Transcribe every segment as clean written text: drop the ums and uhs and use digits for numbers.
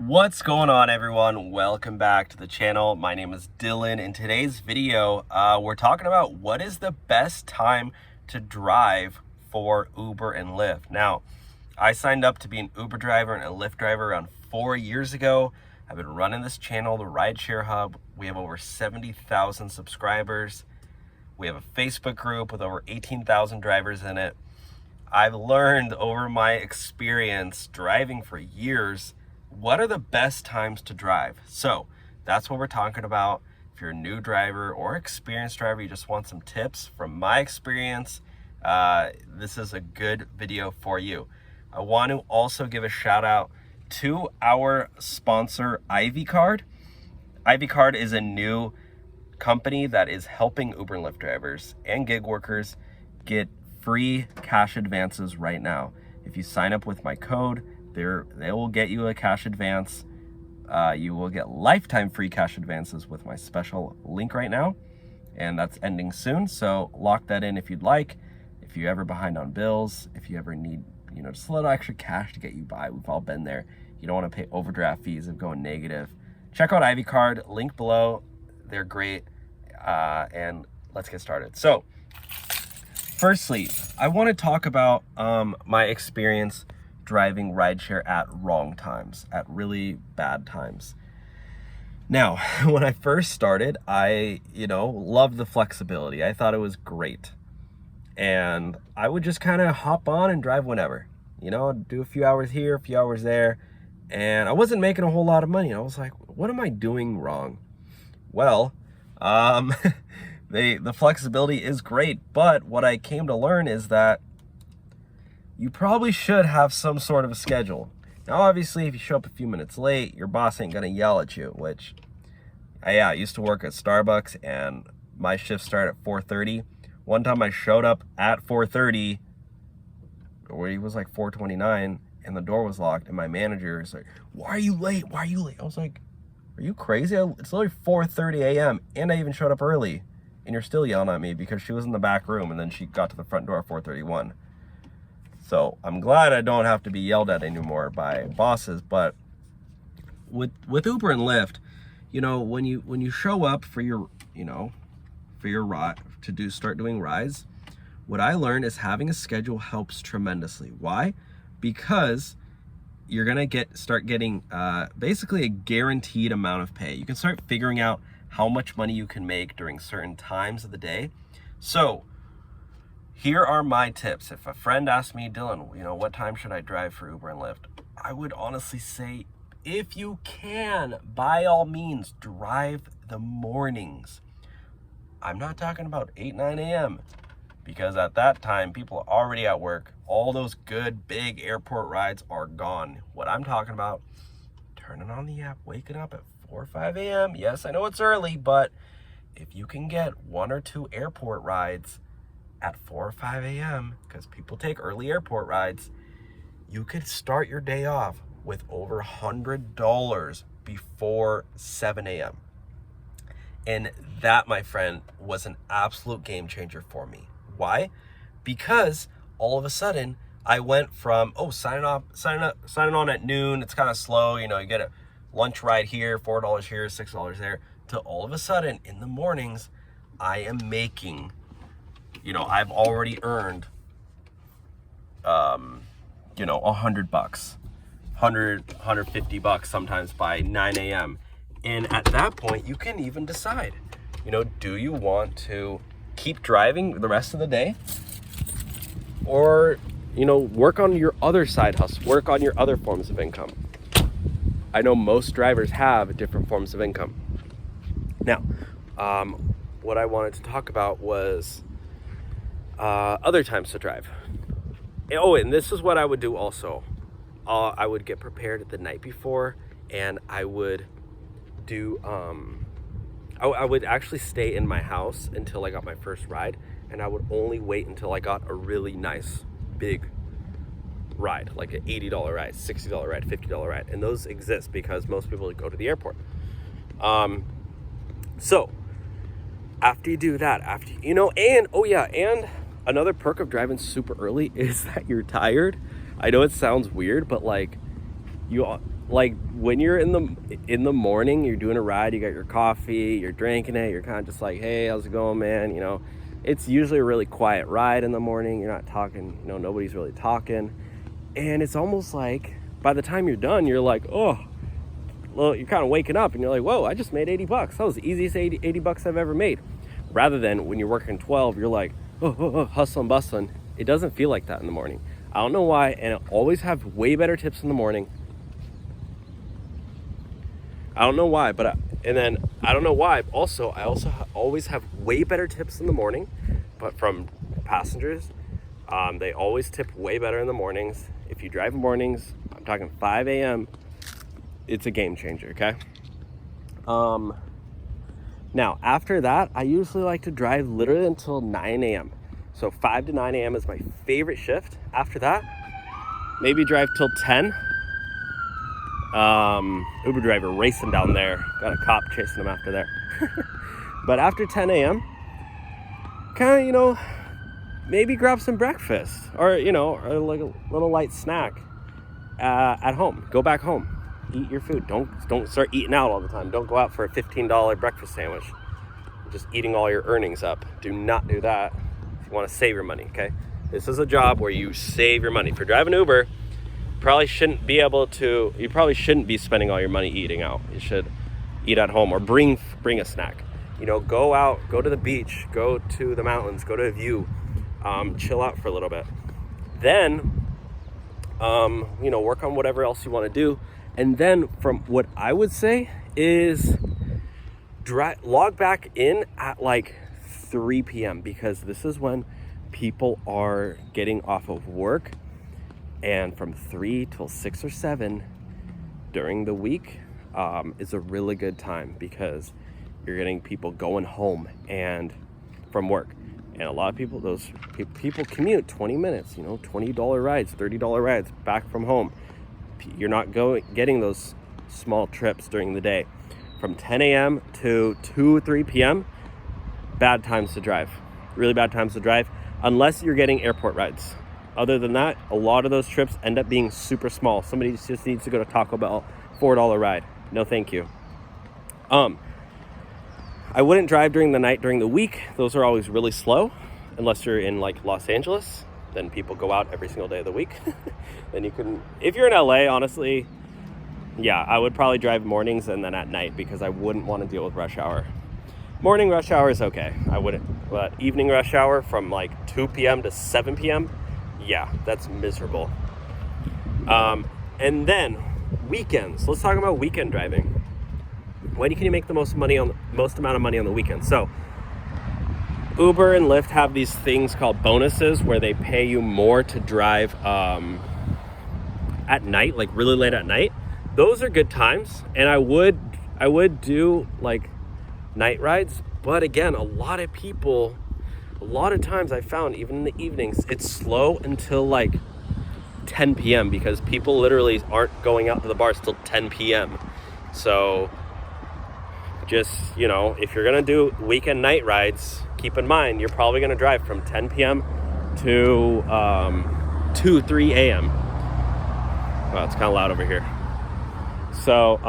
What's going on, everyone? Welcome back to the channel. My name is Dylan. In today's video, we're talking about what is the best time to drive for Uber and Lyft. Now, I signed up to be an Uber driver and a Lyft driver around 4 years ago. I've been running this channel, the Rideshare Hub. We have over 70,000 subscribers. We have a Facebook group with over 18,000 drivers in it. I've learned over my experience driving for years, what are the best times to drive? So that's what we're talking about. If you're a new driver or experienced driver, you just want some tips from my experience, this is a good video for you. I want to also give a shout out to our sponsor, Ivycard. Ivycard is a new company that is helping Uber and Lyft drivers and gig workers get free cash advances right now. If you sign up with my code, they will get you a cash advance. You will get lifetime free cash advances with my special link right now, and that's ending soon. So lock that in if you'd like. If you're ever behind on bills, if you ever need, just a little extra cash to get you by, we've all been there. You don't want to pay overdraft fees of going negative. Check out Ivycard, link below. They're great, and let's get started. So, firstly, I want to talk about my experience driving rideshare at wrong times, at really bad times. Now, when I first started, I, loved the flexibility. I thought it was great. And I would just kind of hop on and drive whenever, do a few hours here, a few hours there. And I wasn't making a whole lot of money. I was like, what am I doing wrong? Well, the flexibility is great, but what I came to learn is that you probably should have some sort of a schedule. Now, obviously, if you show up a few minutes late, your boss ain't gonna yell at you, which, I used to work at Starbucks and my shift started at 4:30. One time I showed up at 4:30, or it was like 4:29, and the door was locked, and my manager is like, why are you late? Why are you late? I was like, are you crazy? It's literally 4:30 a.m., and I even showed up early, and you're still yelling at me because she was in the back room, and then she got to the front door at 4:31. So I'm glad I don't have to be yelled at anymore by bosses. But with Uber and Lyft, when you show up for your ride start doing rides, what I learned is having a schedule helps tremendously. Why? Because you're gonna start getting basically a guaranteed amount of pay. You can start figuring out how much money you can make during certain times of the day. So here are my tips. If a friend asked me, Dylan, what time should I drive for Uber and Lyft? I would honestly say, if you can, by all means, drive the mornings. I'm not talking about 8, 9 a.m. because at that time, people are already at work. All those good, big airport rides are gone. What I'm talking about, turning on the app, waking up at 4 or 5 a.m. Yes, I know it's early, but if you can get 1 or 2 airport rides at 4 or 5 a.m., because people take early airport rides, you could start your day off with over $100 before 7 a.m. And that, my friend, was an absolute game changer for me. Why? Because all of a sudden I went from, signing on at noon, it's kind of slow, you get a lunch ride here, $4 here, $6 there, to all of a sudden in the mornings I am making, I've already earned, $100, $150 sometimes by 9 a.m. And at that point, you can even decide, do you want to keep driving the rest of the day? Or, work on your other side hustle, work on your other forms of income. I know most drivers have different forms of income. Now, what I wanted to talk about was other times to drive. And this is what I would do also. I would get prepared the night before, and I would do, I would actually stay in my house until I got my first ride, and I would only wait until I got a really nice, big ride, like an $80 ride, $60 ride, $50 ride. And those exist because most people go to the airport. So after you do that, and another perk of driving super early is that you're tired. I know it sounds weird, but like like when you're in the morning, you're doing a ride, you got your coffee, you're drinking it, you're kind of just like, hey, how's it going, man? You know, it's usually a really quiet ride in the morning. You're not talking, you know, nobody's really talking. And it's almost like by the time you're done, you're like, oh, well, you're kind of waking up and you're like, whoa, I just made 80 bucks. That was the easiest 80 bucks I've ever made. Rather than when you're working 12, you're like, oh, hustling, bustling. It doesn't feel like that in the morning. I don't know why, and I always have way better tips in the morning. I don't know why, but I don't know why. Also, I always have way better tips in the morning, but from passengers, they always tip way better in the mornings. If you drive mornings, I'm talking 5 a.m., it's a game changer, okay? Now, after that, I usually like to drive literally until 9 a.m. So 5 to 9 a.m. is my favorite shift. After that, maybe drive till 10. Uber driver racing down there. Got a cop chasing him after there. But after 10 a.m., kind of, you know, maybe grab some breakfast or, you know, or like a little light snack at home. Go back home. Eat your food. Don't start eating out all the time. Don't go out for a $15 breakfast sandwich. You're just eating all your earnings up. Do not do that if you want to save your money, okay? This is a job where you save your money. If you're driving Uber, you probably shouldn't be spending all your money eating out. You should eat at home or bring a snack. You know, go out, go to the beach, go to the mountains, go to a view, chill out for a little bit. Then, you know, work on whatever else you want to do. And then from what I would say is log back in at like 3 p.m. because this is when people are getting off of work. And from 3 till 6 or 7 during the week is a really good time because you're getting people going home and from work. And a lot of people, those people commute 20 minutes, you know, $20 rides, $30 rides back from home. You're not getting those small trips during the day. From 10 a.m. to 2 or 3 p.m., bad times to drive. Really bad times to drive, unless you're getting airport rides. Other than that, a lot of those trips end up being super small. Somebody just needs to go to Taco Bell, $4 ride. No, thank you. I wouldn't drive during the night during the week. Those are always really slow, unless you're in like Los Angeles. Then people go out every single day of the week. Then you can, if you're in LA, honestly, yeah, I would probably drive mornings and then at night because I wouldn't want to deal with rush hour. Morning rush hour is okay. I wouldn't, but evening rush hour from like 2 p.m. to 7 p.m., yeah, that's miserable. And then weekends. Let's talk about weekend driving. When can you make the most amount of money on the weekend? So Uber and Lyft have these things called bonuses where they pay you more to drive at night, like really late at night. Those are good times, and I would do like night rides. But again, a lot of times I found even in the evenings, it's slow until like 10 p.m. because people literally aren't going out to the bars till 10 p.m. So just, you know, if you're gonna do weekend night rides, keep in mind you're probably gonna drive from 10 p.m. to 3 a.m. Wow, it's kind of loud over here. So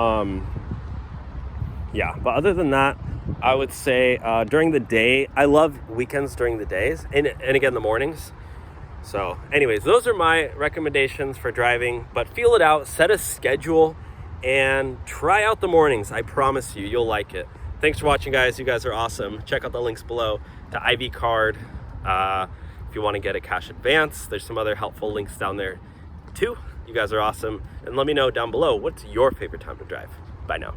yeah, but other than that, I would say during the day, I love weekends during the days and again the mornings. So anyways, those are my recommendations for driving, but feel it out, set a schedule, and try out the mornings. I promise you, you'll like it. Thanks for watching, guys. You guys are awesome. Check out the links below to Ivycard. If you want to get a cash advance, there's some other helpful links down there too. You guys are awesome. And let me know down below, what's your favorite time to drive? Bye now.